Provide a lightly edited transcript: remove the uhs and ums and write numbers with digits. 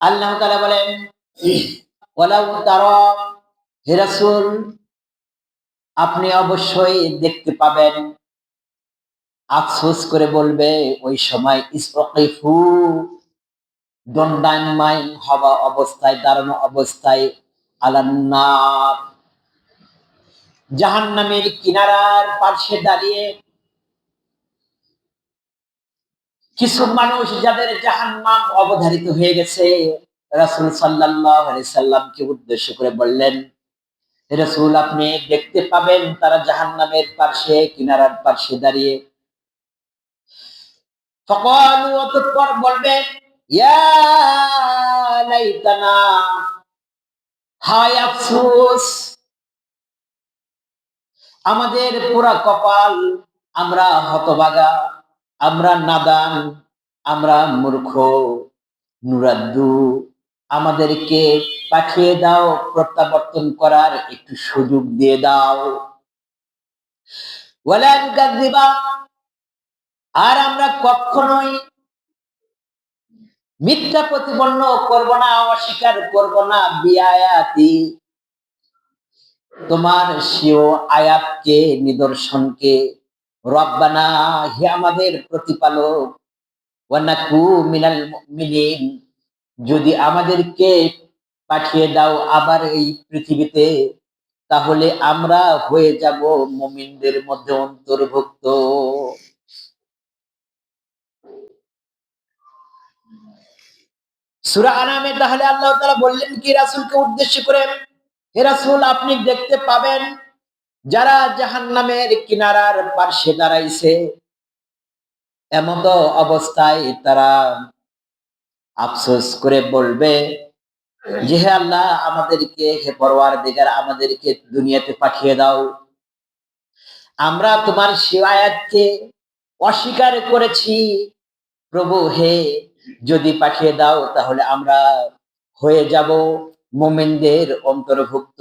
আল্লাহ তাআলা বলেন, ওয়ালাউ তারা, হে রাসূল আপনি অবশ্যই দেখতে পাবেন, আফসোস করে বলবে ওই সময় ইসতাকিফু, দণ্ডায়মান হওয়া অবস্থায়, দাঁড়ানো অবস্থায়, আলান্নার, জাহান্নামের কিনারার পাশে দাঁড়িয়ে কিছু মানুষ যাদের জাহান্নাম অবধারিত হয়ে গেছে, রাসূল সাল্লাল্লাহু আলাইহি সাল্লামকে উদ্দেশ্য করে বললেন, হে রাসূল আপনি দেখতে পাবেন তারা জাহান্নামের পাশে, কিনারার পাশে দাঁড়িয়ে। ফাকালু, অতঃপর বলবে, ইয়া লাইতানা, হায় আফসোস, আমাদের পুরা কপাল, আমরা হতভাগা, আমরা নাদান, আমরা মূর্খ, নুরাদ্দু, আমাদেরকে পাঠিয়ে দাও, প্রত্যাবর্তন করার একটু সুযোগ দিয়ে দাও। ওয়ালা নুকাযযিবা, আর আমরা কখনোই মিথ্যা প্রতিপন্ন করব না, অস্বীকার করব না, বিআয়াতি, তোমার স্বীয় আয়াতকে, নিদর্শনকে, রব্বানা, হে আমাদের প্রতিপালক, ওয়া নাকু মিনাল মুমিনিন, যদি আমাদেরকে পাঠিয়ে দাও আবার এই পৃথিবীতে, তাহলে আমরা হয়ে যাব মুমিনদের মধ্যে অন্তর্ভুক্ত। সূরা আনামে তাহলে আল্লাহ তাআলা বললেন কি রাসূলকে উদ্দেশ্য করে, হে রাসূল আপনি দেখতে পাবেন যারা জাহান্নামের কিনারার পাশে দাঁড়াইছে, এমত অবস্থায় তারা আফসোস করে বলবে যে, হে আল্লাহ আমাদেরকে, হে পরওয়ারদিগার আমাদেরকে দুনিয়াতে পাঠিয়ে দাও, আমরা তোমার সেই আয়াতকে অস্বীকার করেছি, প্রভু হে, যদি পাঠিয়ে দাও তাহলে আমরা হয়ে যাব মুমিনদের অন্তর্ভুক্ত।